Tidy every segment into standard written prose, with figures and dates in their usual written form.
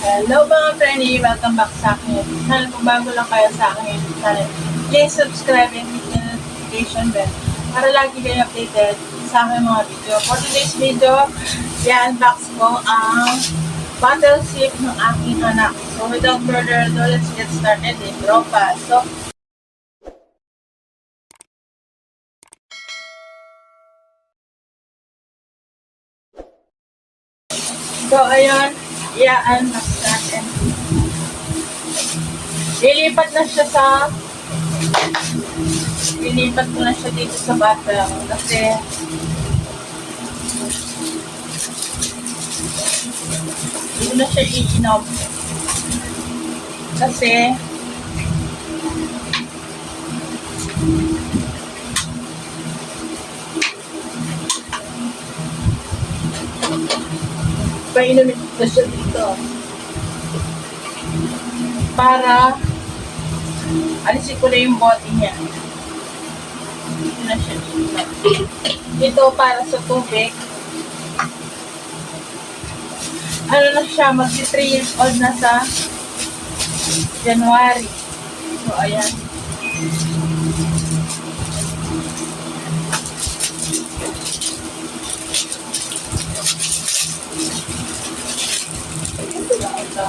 Hello mga friendly! Welcome back sa akin. Sana kung bago lang kayo sa akin channel, please subscribe and hit the notification bell para lagi kayo updated sa aking mga video. For today's video, i-unbox ko ang bottle sip ng aking anak. So without further ado, let's get started in tropa. So ayun, i-unbox natin. Lilipat ko na siya dito sa bottle kasi hindi na siya iinom kasi painumin ko siya dito para alisin ko na yung bote niya. Dito na siya iinom. Ito para sa tubig. Ano na siya, magsi 3 years old na sa January. So, ayan. Ito lang ito.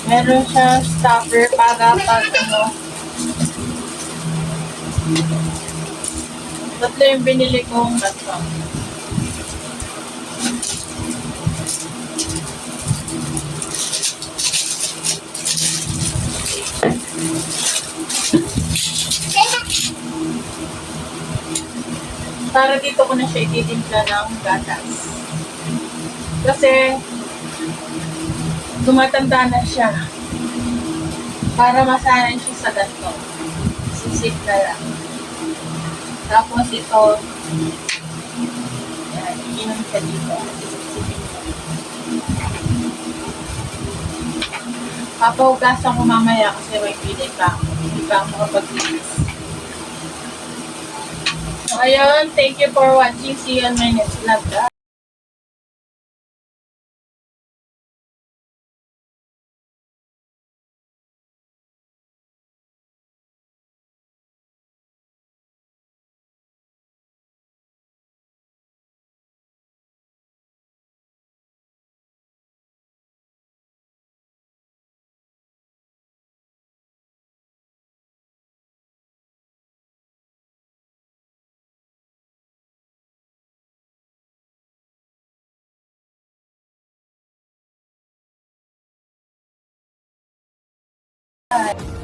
Meron siya stopper para pag tatlo yung binili kong tatlo. Para dito ko na siya ititimpla ng gatas. Kasi tumatanda na siya. Para masanay siya sa ganito. Sisip na lang. Tapos ito, yan, inom siya dito. Sisipin ko. Papahugasan ko mamaya kasi may pili pa. Hindi pa ako makapag-inis. So, ayun. Thank you for watching. See you on my next vlog. Bye.